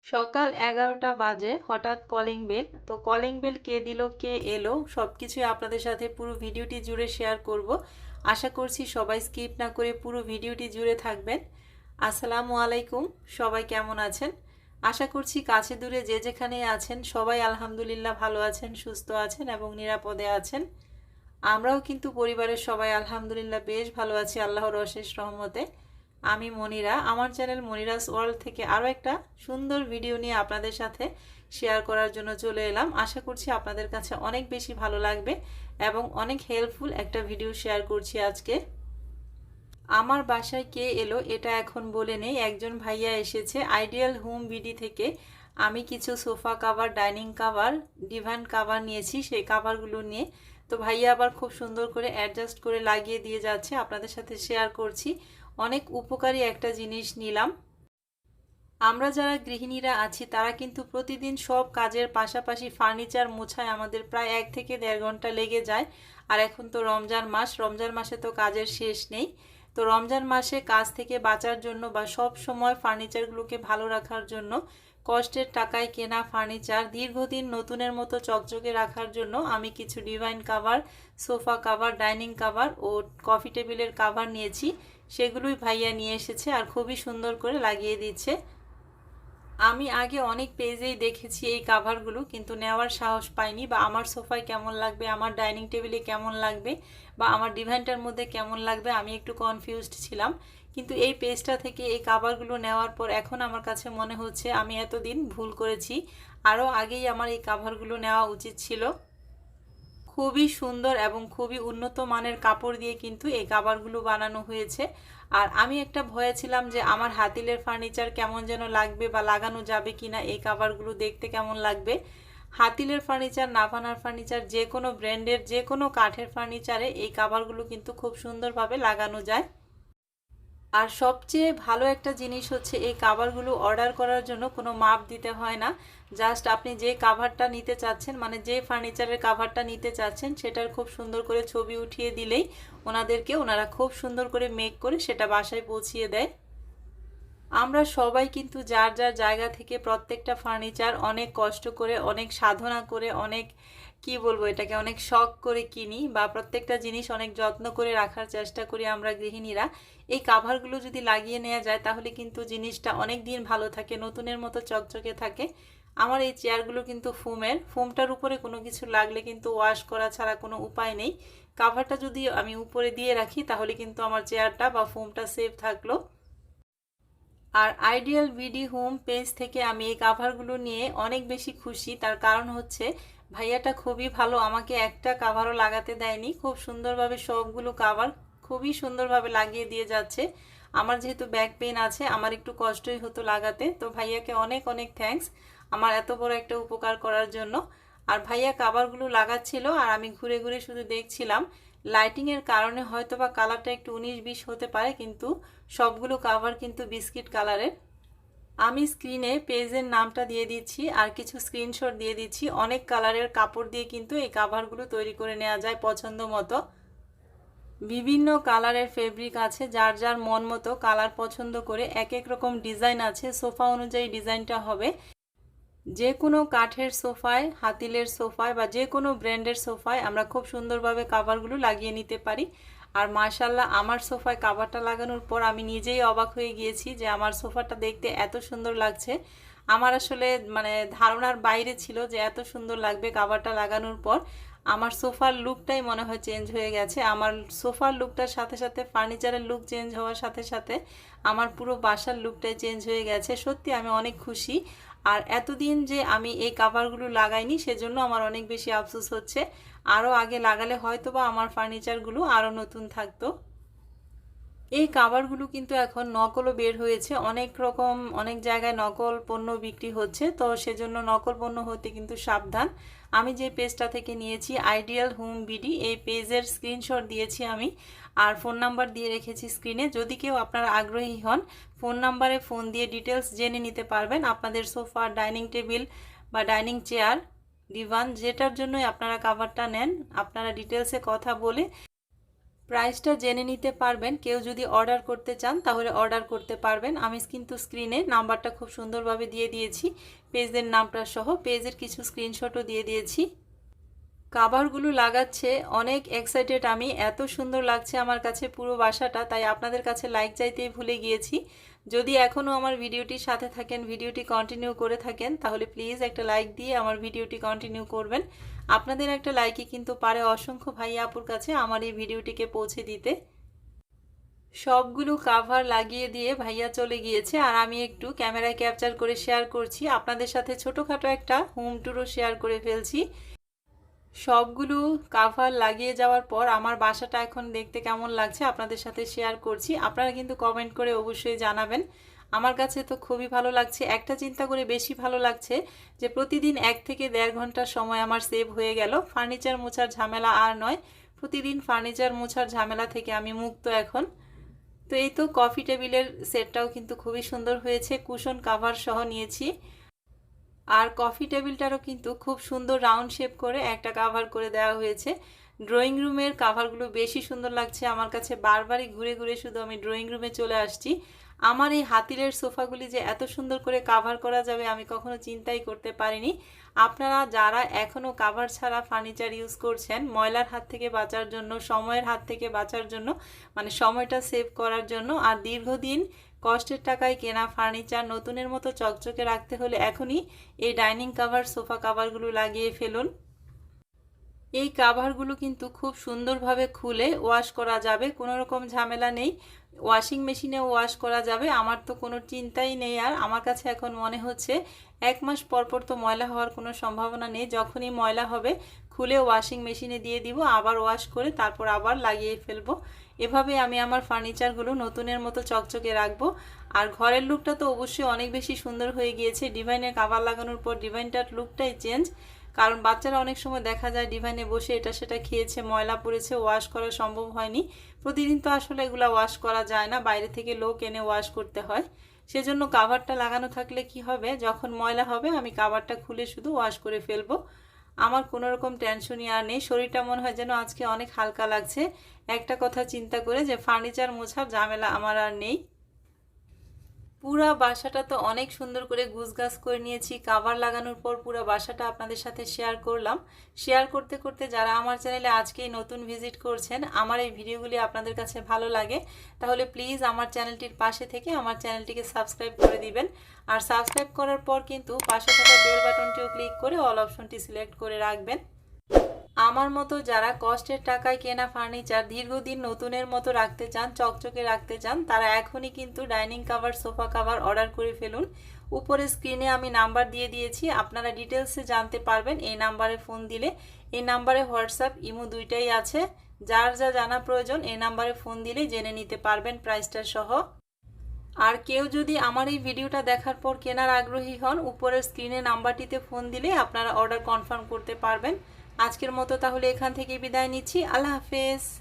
সকাল ১১টা বাজে হঠাৎ কলিং বেল। তো কলিং বেল কে দিল, কে এলো সবকিছুই আপনাদের সাথে পুরো ভিডিওটি জুড়ে শেয়ার করব। আশা করছি সবাই স্কিপ না করে পুরো ভিডিওটি জুড়ে থাকবেন। আসসালামু আলাইকুম, সবাই কেমন আছেন? আশা করছি কাছে দূরে যে যেখানে আছেন সবাই আলহামদুলিল্লাহ ভালো আছেন, সুস্থ আছেন এবং নিরাপদে আছেন। আমরাও কিন্তু পরিবারের সবাই আলহামদুলিল্লাহ বেশ ভালো আছি আল্লাহর অশেষ রহমতে। আমি মনিরা, আমার চ্যানেল মনিরাস ওয়ার্ল্ড থেকে আরও একটা সুন্দর ভিডিও নিয়ে আপনাদের সাথে শেয়ার করার জন্য চলে এলাম। আশা করছি আপনাদের কাছে অনেক বেশি ভালো লাগবে এবং অনেক হেল্পফুল একটা ভিডিও শেয়ার করছি আজকে। আমার বাসায় কে এলো এটা এখন বলে নেই, একজন ভাইয়া এসেছে আইডিয়াল হোম বিডি থেকে। আমি কিছু sofa cover, dining cover, divan cover নিয়েছি, সেই কাভারগুলো নিয়ে তো ভাইয়া আবার খুব সুন্দর করে অ্যাডজাস্ট করে লাগিয়ে দিয়ে যাচ্ছে, আপনাদের সাথে শেয়ার করছি। অনেক উপকারী একটা জিনিস নিলাম। আমরা যারা গৃহিণীরা আছি তারা কিন্তু প্রতিদিন সব কাজের পাশাপাশি ফার্নিচার মোছায় আমাদের প্রায় 1 থেকে 1.5 ঘন্টা লেগে যায়। আর এখন তো রমজান মাস, রমজান মাসে তো কাজের শেষ নেই। তো রমজান মাসে কাজ থেকে বাঁচার জন্য বা সব সময় ফার্নিচারগুলোকে ভালো রাখার জন্য, কষ্টের টাকায় কেনা ফার্নিচার দীর্ঘদিন নতুনের মতো চকচকে রাখার জন্য আমি কিছু divan cover, sofa cover, dining cover ও কফি টেবিলের কাভার নিয়েছি। সেগুলোই ভাইয়া নিয়ে এসেছে আর খুবই সুন্দর করে লাগিয়ে দিচ্ছে। আমি আগে অনেক পেজেই দেখেছি এই কাভারগুলো, কিন্তু নেওয়ার সাহস পাইনি, বা আমার সোফায় কেমন লাগবে, আমার ডাইনিং টেবিলে কেমন লাগবে, বা আমার ডিভানটার মধ্যে কেমন লাগবে, আমি একটু কনফিউজড ছিলাম। কিন্তু এই পেজটা থেকে এই কাভারগুলো নেওয়ার পর এখন আমার কাছে মনে হচ্ছে আমি এতদিন ভুল করেছি, আরও আগেই আমার এই কাভারগুলো নেওয়া উচিত ছিল। খুবই সুন্দর এবং খুবই উন্নত মানের কাপড় দিয়ে কিন্তু এই কাভারগুলো বানানো হয়েছে। আর আমি একটা ভয়ে ছিলাম যে আমার হাতিলের ফার্নিচার কেমন যেন লাগবে বা লাগানো যাবে কিনা, এই কাভারগুলো দেখতে কেমন লাগবে। হাতিলের ফার্নিচার, নাভানার ফার্নিচার, যে কোনো ব্র্যান্ডের যে কোনো কাঠের ফার্নিচারে এই কাভারগুলো কিন্তু খুব সুন্দরভাবে লাগানো যায়। আর সবচেয়ে ভালো একটা জিনিস হচ্ছে এই কাভারগুলো অর্ডার করার জন্য কোনো মাপ দিতে হয় না। জাস্ট আপনি যে কাভারটা নিতে চাচ্ছেন, মানে যে ফার্নিচারের কাভারটা নিতে চাচ্ছেন, সেটার খুব সুন্দর করে ছবি উঠিয়ে দিলেই ওনারা খুব সুন্দর করে মেক করে সেটা বাসায় পৌঁছিয়ে দেয়। আমরা সবাই কিন্তু যার যার জায়গা থেকে প্রত্যেকটা ফার্নিচার অনেক কষ্ট করে, অনেক সাধনা করে, অনেক কি বলবো এটাকে, অনেক শখ করে কিনি, বা প্রত্যেকটা জিনিস অনেক যত্ন করে রাখার চেষ্টা করি আমরা গৃহিণীরা। এই কাভারগুলো যদি লাগিয়ে নেওয়া যায় তাহলে কিন্তু জিনিসটা অনেক দিন ভালো থাকে, নতুনের মতো চকচকে থাকে। আমার এই চেয়ারগুলো কিন্তু ফোমের, ফোমটার উপরে কোনো কিছু লাগলে কিন্তু ওয়াশ করা ছাড়া কোনো উপায় নেই। কাভারটা যদি আমি উপরে দিয়ে রাখি তাহলে কিন্তু আমার চেয়ারটা বা ফোমটা সেফ থাকলো। আর আইডিয়াল বিডি হোম পেজ থেকে আমি এই কাভারগুলো নিয়ে অনেক বেশি খুশি। তার কারণ হচ্ছে ভাইয়াটা খুবই ভালো, আমাকে একটা কাভারও লাগাতে দেয়নি, খুব সুন্দরভাবে সবগুলো কাভার খুবই সুন্দরভাবে লাগিয়ে দিয়ে যাচ্ছে। আমার যেহেতু ব্যাক পেইন আছে, আমার একটু কষ্টই হতো লাগাতে, তো ভাইয়াকে অনেক অনেক থ্যাঙ্কস আমার এত বড় একটা উপকার করার জন্য। আর ভাইয়া কাভারগুলো লাগাচ্ছিল আর আমি ঘুরে ঘুরে শুধু দেখছিলাম। লাইটিংয়ের কারণে হয়তো বা কালারটা একটু 19-20 হতে পারে, কিন্তু সবগুলো কাভার কিন্তু বিস্কিট কালারের। আমি স্ক্রিনে পেজের নামটা দিয়ে দিচ্ছি আর কিছু স্ক্রিনশট দিয়ে দিচ্ছি। অনেক কালারের কাপড় দিয়ে কিন্তু এই কাভারগুলো তৈরি করে নেওয়া যায় পছন্দ মতো। বিভিন্ন কালারের ফেব্রিক আছে, যার যার মন মতো কালার পছন্দ করে এক এক রকম ডিজাইন আছে, সোফা অনুযায়ী ডিজাইনটা হবে। যে কোনো কাঠের সোফায়, হাতিলের সোফায় বা যে কোনো ব্র্যান্ডের সোফায় আমরা খুব সুন্দরভাবে কাভারগুলো লাগিয়ে নিতে পারি। আর মাশাল্লাহ আমার সোফায় কাভারটা লাগানোর পর আমি নিজেই অবাক হয়ে গিয়েছি যে আমার সোফাটা দেখতে এত সুন্দর লাগছে। আমার আসলে মানে ধারণার বাইরে ছিল যে এত সুন্দর লাগবে কাভারটা লাগানোর পর। আমার সোফার লুকটাই মনে হয় চেঞ্জ হয়ে গেছে। আমার সোফার লুকটার সাথে সাথে ফার্নিচারের লুক চেঞ্জ হওয়ার সাথে সাথে আমার পুরো বাসার লুকটাই চেঞ্জ হয়ে গেছে। সত্যি আমি অনেক খুশি। আর এতদিন যে আমি এই কাভারগুলো লাগাইনি সেজন্য আমার অনেক বেশি আফসোস হচ্ছে। আরও আগে লাগালে হয়তো বা আমার ফার্নিচারগুলো আরও নতুন থাকতো। এই কাভারগুলো কিন্তু এখন নকলও বের হয়েছে, অনেক রকম অনেক জায়গায় নকল পণ্য বিক্রি হচ্ছে, তো সেজন্য নকল পণ্য হতে কিন্তু সাবধান। আমি যে পেজটা থেকে নিয়েছি আইডিয়াল হোম বিডি, এই পেজের স্ক্রিনশট দিয়েছি আমি, আর ফোন নাম্বার দিয়ে রেখেছি স্ক্রিনে। যদি কেউ আপনারা আগ্রহী হন, ফোন নাম্বারে ফোন দিয়ে ডিটেলস জেনে নিতে পারবেন। আপনাদের সোফা, ডাইনিং টেবিল বা ডাইনিং চেয়ার, ডিভান যেটার জন্যই আপনারা কাভারটা নেন, আপনারা ডিটেলসে কথা বলে প্রাইসটা জেনে নিতে পারবেন। কেউ যদি অর্ডার করতে চান তাহলে অর্ডার করতে পারবেন। আমি কিন্তু স্ক্রিনে নাম্বারটা খুব সুন্দরভাবে দিয়ে দিয়েছি, পেজের নামটা সহ। পেজের কিছু স্ক্রিনশটও দিয়ে দিয়েছি। কাভারগুলো লাগাচ্ছে অনেক এক্সাইটেড আমি, এত সুন্দর লাগছে আমার কাছে পুরো বাসাটা, তাই আপনাদের কাছে লাইক চাইতেই ভুলে গিয়েছি। যদি এখনও আমার ভিডিওটির সাথে থাকেন, ভিডিওটি কন্টিনিউ করে থাকেন, তাহলে প্লিজ একটা লাইক দিয়ে আমার ভিডিওটি কন্টিনিউ করবেন। আপনাদের একটা লাইকই কিন্তু পারে অসংখ্য ভাই আপুর কাছে আমার এই ভিডিওটিকে পৌঁছে দিতে। সবগুলো কাভার লাগিয়ে দিয়ে ভাইয়া চলে গিয়েছে, আর আমি একটু ক্যামেরায় ক্যাপচার করে শেয়ার করছি আপনাদের সাথে। ছোটোখাটো একটা হোম ট্যুরও শেয়ার করে ফেলছি। সবগুলো কাভার লাগিয়ে যাওয়ার পর আমার বাসাটা এখন দেখতে কেমন লাগছে আপনাদের সাথে শেয়ার করছি। আপনারা কিন্তু কমেন্ট করে অবশ্যই জানাবেন। আমার কাছে তো খুবই ভালো লাগছে। একটা চিন্তা করে বেশি ভালো লাগছে যে প্রতিদিন 1 থেকে 1.5 ঘন্টার সময় আমার সেভ হয়ে গেল। ফার্নিচার মোছার ঝামেলা আর নয়, প্রতিদিন ফার্নিচার মোছার ঝামেলা থেকে আমি মুক্ত এখন। তো এই তো কফি টেবিলের সেটটাও কিন্তু খুবই সুন্দর হয়েছে, কুশন কাভার সহ নিয়েছি। আর কফি টেবিলটারও কিন্তু খুব সুন্দর রাউন্ড শেপ করে একটা কাভার করে দেওয়া হয়েছে। ড্রয়িং রুমের কাভারগুলো বেশি সুন্দর লাগছে আমার কাছে। বারবারই ঘুরে ঘুরে শুধু আমি ড্রয়িং রুমে চলে আসছি। আমার এই হাতিলের সোফাগুলি যে এত সুন্দর করে কাভার করা যাবে আমি কখনো চিন্তাই করতে পারিনি। আপনারা যারা এখনও কাভার ছাড়া ফার্নিচার ইউজ করছেন, ময়লার হাত থেকে বাঁচার জন্য, সময়ের হাত থেকে বাঁচার জন্য, মানে সময়টা সেভ করার জন্য, আর দীর্ঘদিন কষ্টের টাকায় কেনা ফার্নিচার নতুনের মতো চকচকে রাখতে হলে এখনই এই ডাইনিং কাভার, সোফা কাভারগুলো লাগিয়ে ফেলুন। এই কাভারগুলো কিন্তু খুব সুন্দরভাবে খুলে ওয়াশ করা যাবে, কোনো রকম ঝামেলা নেই। ওয়াশিং মেশিনে ওয়াশ করা যাবে, আমার তো কোনো চিন্তাই নেই। আর আমার কাছে এখন মনে হচ্ছে 1 মাস পর পর তো ময়লা হওয়ার কোনো সম্ভাবনা নেই। যখনই ময়লা হবে খুলে ওয়াশিং মেশিনে দিয়ে দিব, আবার ওয়াশ করে তারপর আবার লাগিয়ে ফেলবো। এভাবে আমি আমার ফার্নিচারগুলো নতুনের মতো চকচকে রাখবো। আর ঘরের লুকটা তো অবশ্যই অনেক বেশি সুন্দর হয়ে গিয়েছে। ডিভাইনের কাভার লাগানোর পর ডিভাইনটার লুকটাই চেঞ্জ। কারণ বাচ্চারা অনেক সময় দেখা যায় ডিভাইনে বসে এটা সেটা খেয়েছে, ময়লা পড়েছে, ওয়াশ করা সম্ভব হয়নি। প্রতিদিন তো আসলে এগুলো ওয়াশ করা যায় না, বাইরে থেকে লোক এনে ওয়াশ করতে হয়। সেজন্য কাভারটা লাগানো থাকলে কি হবে, যখন ময়লা হবে আমি কাভারটা খুলে শুধু ওয়াশ করে ফেলবো। আমার কোনো রকম টেনশনই আর নেই। শরীরটা মনে হয় যেন আজকে অনেক হালকা লাগছে একটা কথা চিন্তা করে, যে ফার্নিচার মোছার ঝামেলা আমার আর নেই। পুরা বাসাটা তো অনেক সুন্দর করে গুছগাছ করে নিয়েছি। কাভার লাগানোর পর পুরা বাসাটা আপনাদের সাথে শেয়ার করলাম। শেয়ার করতে করতে যারা আমার চ্যানেলে আজকেই নতুন ভিজিট করছেন, আমার এই ভিডিওগুলি আপনাদের কাছে ভালো লাগে, তাহলে প্লিজ আমার চ্যানেলটির পাশে থেকে আমার চ্যানেলটিকে সাবস্ক্রাইব করে দিবেন। আর সাবস্ক্রাইব করার পর কিন্তু পাশে থাকা বেল বাটনটিও ক্লিক করে অল অপশনটি সিলেক্ট করে রাখবেন। আমার মতো যারা কষ্টের টাকায় কেনা ফার্নিচার দীর্ঘদিন নতুনের মতো রাখতে চান, চকচকে রাখতে চান, তারা এখনই কিন্তু dining cover, sofa cover order করে ফেলুন। উপরে স্ক্রিনে আমি নাম্বার দিয়ে দিয়েছি, আপনারা ডিটেলসে জানতে পারবেন এই নাম্বারে ফোন দিলে। এই নাম্বারে হোয়াটসঅ্যাপ, ইমো দুইটাই আছে। যার যা জানা প্রয়োজন এই নাম্বারে ফোন দিলেই জেনে নিতে পারবেন প্রাইসটা সহ। আর কেউ যদি আমার এই ভিডিওটা দেখার পর কেনার আগ্রহী হন, উপরের স্ক্রিনে নাম্বারটিতে ফোন দিলে আপনারা অর্ডার কনফার্ম করতে পারবেন। আজকের মতো তাহলে এখান থেকে বিদায় নিচ্ছি। আল্লাহ হাফেজ।